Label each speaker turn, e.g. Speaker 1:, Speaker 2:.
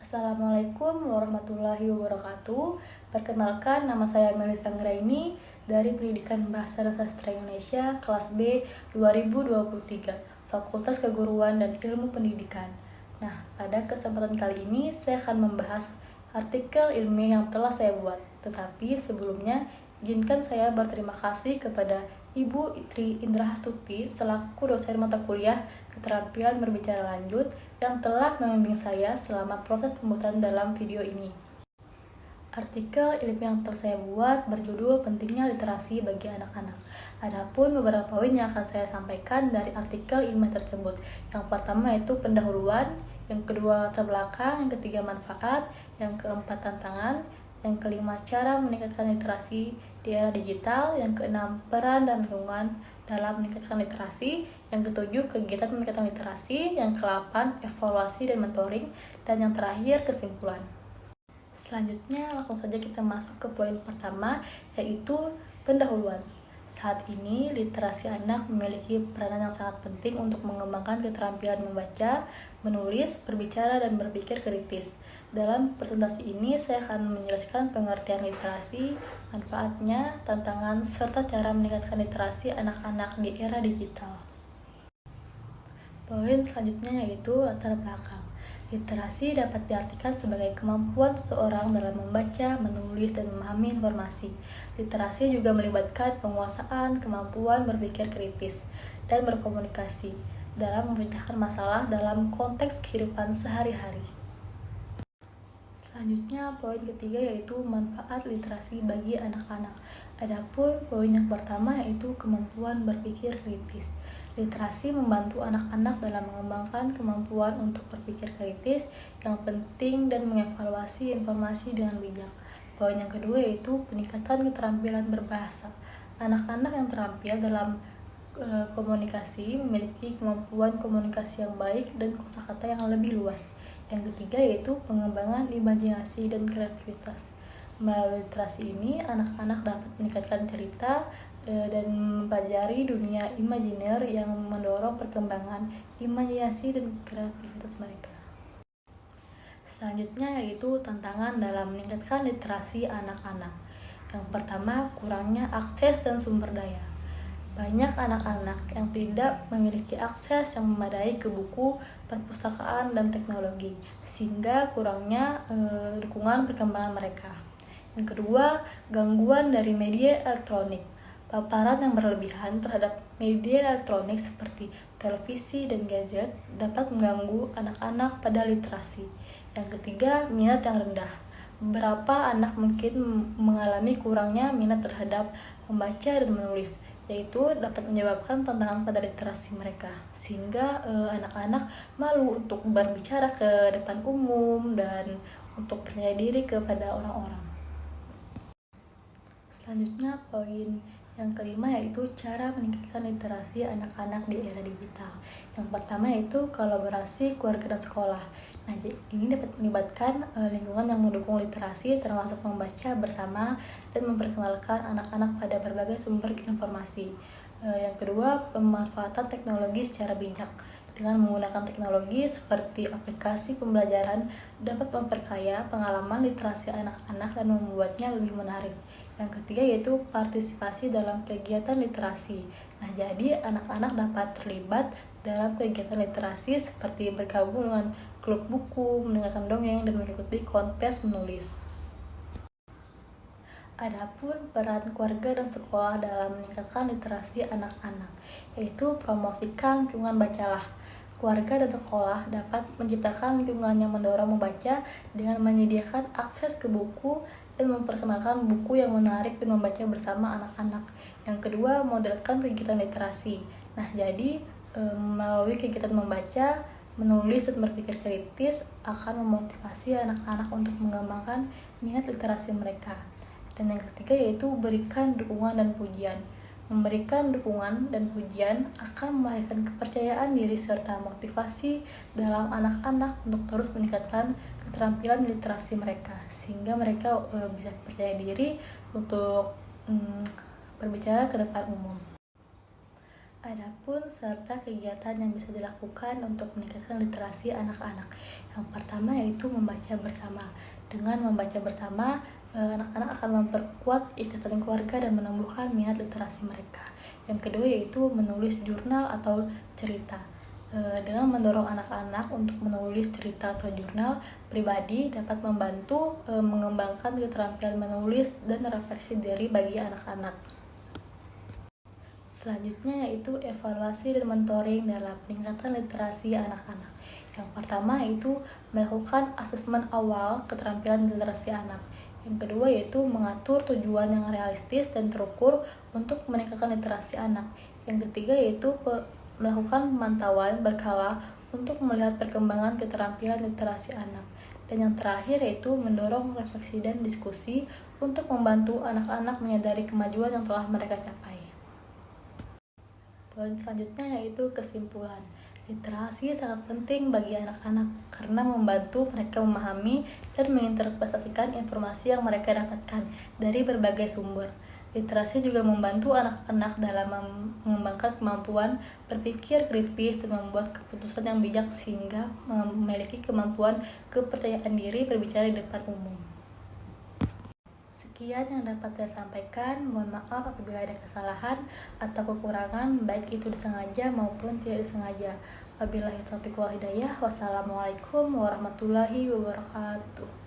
Speaker 1: Assalamualaikum warahmatullahi wabarakatuh. Perkenalkan, nama saya Melisa Anggraini dari Pendidikan Bahasa dan Sastra Indonesia kelas B 2023, Fakultas Keguruan dan Ilmu Pendidikan. Nah, pada kesempatan kali ini saya akan membahas artikel ilmiah yang telah saya buat. Tetapi sebelumnya, izinkan saya berterima kasih kepada Ibu Tri Indrahastuti selaku dosen mata kuliah Keterampilan Berbicara Lanjut yang telah membimbing saya selama proses pembuatan dalam video ini. Artikel ilmiah yang telah saya buat berjudul Pentingnya Literasi Bagi Anak-anak. Adapun beberapa poin yang akan saya sampaikan dari artikel ilmiah tersebut. Yang pertama yaitu pendahuluan, yang kedua latar belakang, yang ketiga manfaat, yang keempat tantangan, yang kelima cara meningkatkan literasi di era digital, yang keenam peran dan lingkungan dalam meningkatkan literasi, yang ketujuh kegiatan meningkatkan literasi, yang kedelapan evaluasi dan mentoring, dan yang terakhir kesimpulan. Selanjutnya langsung saja kita masuk ke poin pertama, yaitu pendahuluan. Saat ini literasi anak memiliki peranan yang sangat penting untuk mengembangkan keterampilan membaca, menulis, berbicara, dan berpikir kritis. Dalam presentasi ini saya akan menjelaskan pengertian literasi, manfaatnya, tantangan, serta cara meningkatkan literasi anak-anak di era digital. Poin selanjutnya yaitu latar belakang. Literasi dapat diartikan sebagai kemampuan seseorang dalam membaca, menulis, dan memahami informasi. Literasi juga melibatkan penguasaan kemampuan berpikir kritis dan berkomunikasi dalam memecahkan masalah dalam konteks kehidupan sehari-hari. Selanjutnya, poin ketiga yaitu manfaat literasi bagi anak-anak. Adapun poin yang pertama yaitu kemampuan berpikir kritis. Literasi membantu anak-anak dalam mengembangkan kemampuan untuk berpikir kritis yang penting dan mengevaluasi informasi dengan bijak. Poin yang kedua yaitu peningkatan keterampilan berbahasa. Anak-anak yang terampil dalam komunikasi memiliki kemampuan komunikasi yang baik dan kosakata yang lebih luas. Yang ketiga yaitu pengembangan imajinasi dan kreativitas. Melalui literasi ini, anak-anak dapat meningkatkan cerita dan mempelajari dunia imajiner yang mendorong perkembangan imajinasi dan kreativitas mereka. Selanjutnya yaitu tantangan dalam meningkatkan literasi anak-anak. Yang pertama, kurangnya akses dan sumber daya. Banyak anak-anak yang tidak memiliki akses yang memadai ke buku, perpustakaan, dan teknologi, sehingga kurangnya dukungan perkembangan mereka. Yang kedua, gangguan dari media elektronik. Paparan yang berlebihan terhadap media elektronik seperti televisi dan gadget dapat mengganggu anak-anak pada literasi. Yang ketiga, minat yang rendah. Beberapa anak mungkin mengalami kurangnya minat terhadap membaca dan menulis, yaitu dapat menyebabkan tantangan pada literasi mereka, sehingga anak-anak malu untuk berbicara ke depan umum dan untuk percaya diri kepada orang-orang. Selanjutnya poin yang kelima yaitu cara meningkatkan literasi anak-anak di era digital. Yang pertama yaitu kolaborasi keluarga dan sekolah. Nah, ini dapat melibatkan lingkungan yang mendukung literasi termasuk membaca bersama dan memperkenalkan anak-anak pada berbagai sumber informasi. Yang kedua, pemanfaatan teknologi secara bijak. Dengan menggunakan teknologi seperti aplikasi pembelajaran dapat memperkaya pengalaman literasi anak-anak dan membuatnya lebih menarik. Yang ketiga yaitu partisipasi dalam kegiatan literasi. Nah, jadi anak-anak dapat terlibat dalam kegiatan literasi seperti bergabung dengan klub buku, mendengarkan dongeng, dan mengikuti kontes menulis. Adapun peran keluarga dan sekolah dalam meningkatkan literasi anak-anak, yaitu promosikan lingkungan bacalah. Keluarga dan sekolah dapat menciptakan lingkungan yang mendorong membaca dengan menyediakan akses ke buku dan memperkenalkan buku yang menarik dan membaca bersama anak-anak. Yang kedua, modelkan kegiatan literasi. Nah, jadi melalui kegiatan membaca, menulis, dan berpikir kritis akan memotivasi anak-anak untuk mengembangkan minat literasi mereka. Dan yang ketiga yaitu berikan dukungan dan pujian. Memberikan dukungan dan pujian akan melahirkan kepercayaan diri serta motivasi dalam anak-anak untuk terus meningkatkan keterampilan literasi mereka, sehingga mereka bisa percaya diri untuk berbicara ke depan umum. Adapun serta kegiatan yang bisa dilakukan untuk meningkatkan literasi anak-anak. Yang pertama yaitu membaca bersama. Dengan membaca bersama, anak-anak akan memperkuat ikatan keluarga dan menumbuhkan minat literasi mereka. Yang kedua yaitu menulis jurnal atau cerita. Dengan mendorong anak-anak untuk menulis cerita atau jurnal pribadi dapat membantu mengembangkan keterampilan menulis dan refleksi diri bagi anak-anak. Selanjutnya yaitu evaluasi dan mentoring dalam peningkatan literasi anak-anak. Yang pertama yaitu melakukan asesmen awal keterampilan literasi anak. Yang kedua yaitu mengatur tujuan yang realistis dan terukur untuk meningkatkan literasi anak. Yang ketiga yaitu melakukan pemantauan berkala untuk melihat perkembangan keterampilan literasi anak. Dan yang terakhir yaitu mendorong refleksi dan diskusi untuk membantu anak-anak menyadari kemajuan yang telah mereka capai. Poin selanjutnya yaitu kesimpulan. Literasi sangat penting bagi anak-anak karena membantu mereka memahami dan menginterpretasikan informasi yang mereka dapatkan dari berbagai sumber. Literasi juga membantu anak-anak dalam mengembangkan kemampuan berpikir kritis dan membuat keputusan yang bijak sehingga memiliki kemampuan kepercayaan diri berbicara di depan umum. Sekian yang dapat saya sampaikan. Mohon maaf apabila ada kesalahan atau kekurangan, baik itu disengaja maupun tidak disengaja. Wabillahi taufiq wal hidayah. Wassalamualaikum warahmatullahi wabarakatuh.